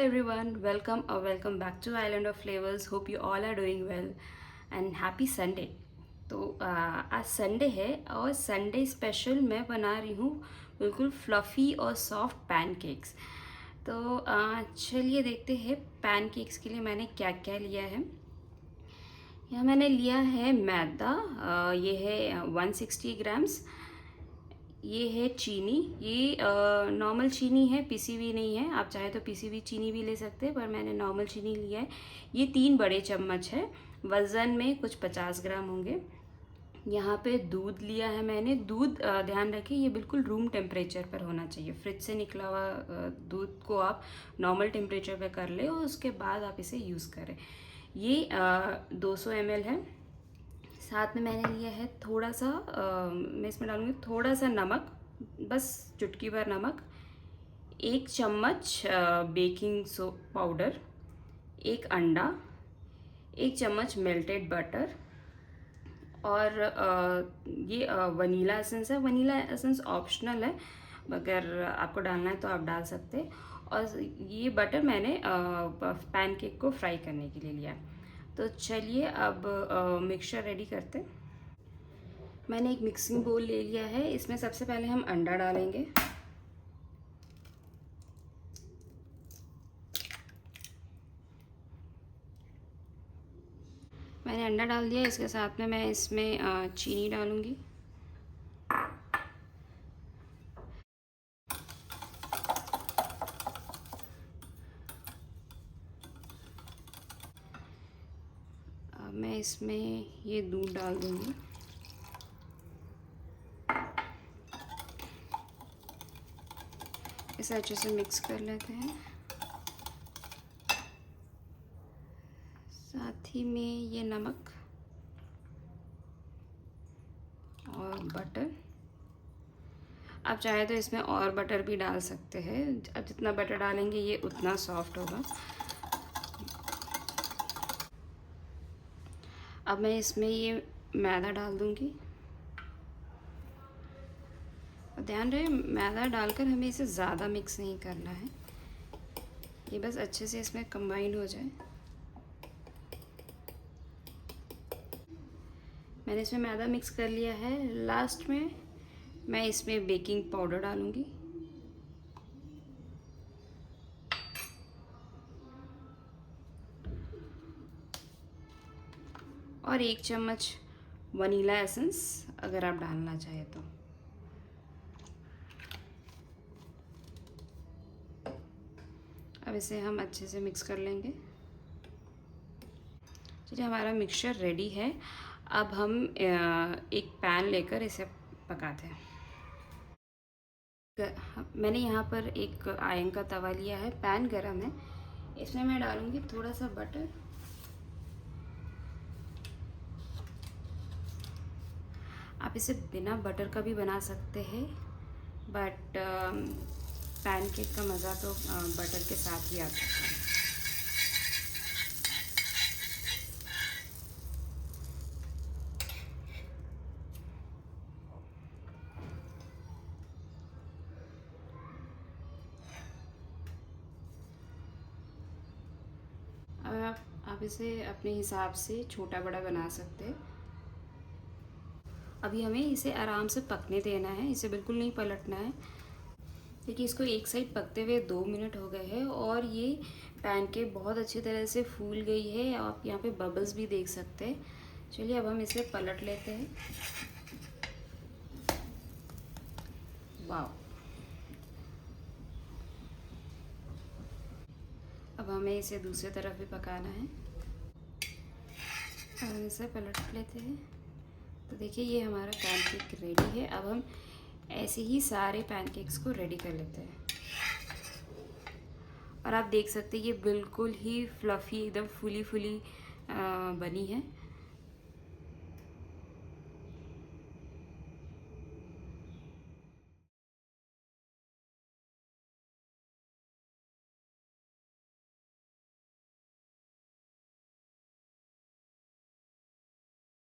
everyone, welcome back to Island of Flavors. Hope you all are doing well and happy Sunday. तो आज Sunday है और Sunday special मैं बना रही हूँ बिल्कुल फ्लफ़ी और सॉफ्ट पैनकेक्स। तो चलिए देखते हैं पैनकेक्स के लिए मैंने क्या क्या लिया है। यहाँ मैंने लिया है मैदा, ये है 160 ग्राम्स। ये है चीनी, ये नॉर्मल चीनी है, पिसी हुई नहीं है। आप चाहे तो पिसी हुई चीनी भी ले सकते हैं, पर मैंने नॉर्मल चीनी लिया है। ये 3 बड़े चम्मच है, वज़न में कुछ 50 ग्राम होंगे। यहाँ पे दूध लिया है मैंने। दूध ध्यान रखें ये बिल्कुल रूम टेम्परेचर पर होना चाहिए। फ्रिज से निकला हुआ दूध को आप नॉर्मल टेम्परेचर पर कर ले और उसके बाद आप इसे यूज़ करें। ये 200 ml है। साथ में मैंने लिया है थोड़ा सा मैं इसमें डालूँगी थोड़ा सा नमक, बस चुटकी भर नमक, 1 चम्मच बेकिंग पाउडर, 1 अंडा, 1 चम्मच मेल्टेड बटर और ये वनीला एसेंस है। वनीला एसेंस ऑप्शनल है, अगर आपको डालना है तो आप डाल सकते हैं। और ये बटर मैंने पैनकेक को फ्राई करने के लिए लिया। तो चलिए अब मिक्सचर रेडी करते हैं। मैंने एक मिक्सिंग बोल ले लिया है, इसमें सबसे पहले हम अंडा डालेंगे। मैंने अंडा डाल दिया, इसके साथ में मैं इसमें चीनी डालूँगी। अब मैं इसमें ये दूध डाल दूँगी। इसे अच्छे से मिक्स कर लेते हैं। साथ ही में ये नमक और बटर। आप चाहे तो इसमें और बटर भी डाल सकते हैं। अब जितना बटर डालेंगे ये उतना सॉफ्ट होगा। अब मैं इसमें ये मैदा डाल दूँगी। ध्यान रहे मैदा डालकर हमें इसे ज़्यादा मिक्स नहीं करना है, ये बस अच्छे से इसमें कंबाइन हो जाए। मैंने इसमें मैदा मिक्स कर लिया है। लास्ट में मैं इसमें बेकिंग पाउडर डालूँगी और 1 चम्मच वनीला एसेंस अगर आप डालना चाहें तो। अब इसे हम अच्छे से मिक्स कर लेंगे। चलिए हमारा मिक्सचर रेडी है। अब हम एक पैन लेकर इसे पकाते हैं। मैंने यहाँ पर एक आयरन का तवा लिया है, पैन गरम है। इसमें मैं डालूँगी थोड़ा सा बटर। आप इसे बिना बटर का भी बना सकते हैं, बट पैनकेक का मज़ा तो बटर के साथ ही आता है। अब आप इसे अपने हिसाब से छोटा बड़ा बना सकते हैं। अभी हमें इसे आराम से पकने देना है, इसे बिल्कुल नहीं पलटना है। देखिए इसको एक साइड पकते हुए 2 मिनट हो गए हैं और ये पैनकेक बहुत अच्छी तरह से फूल गई है। आप यहाँ पे बबल्स भी देख सकते हैं। चलिए अब हम इसे पलट लेते हैं। वाह! अब हमें इसे दूसरी तरफ भी पकाना है। अब हम इसे पलट लेते हैं। तो देखिए ये हमारा पैनकेक रेडी है। अब हम ऐसे ही सारे पैनकेक्स को रेडी कर लेते हैं। और आप देख सकते हैं ये बिल्कुल ही फ्लफ़ी एकदम फूली बनी है।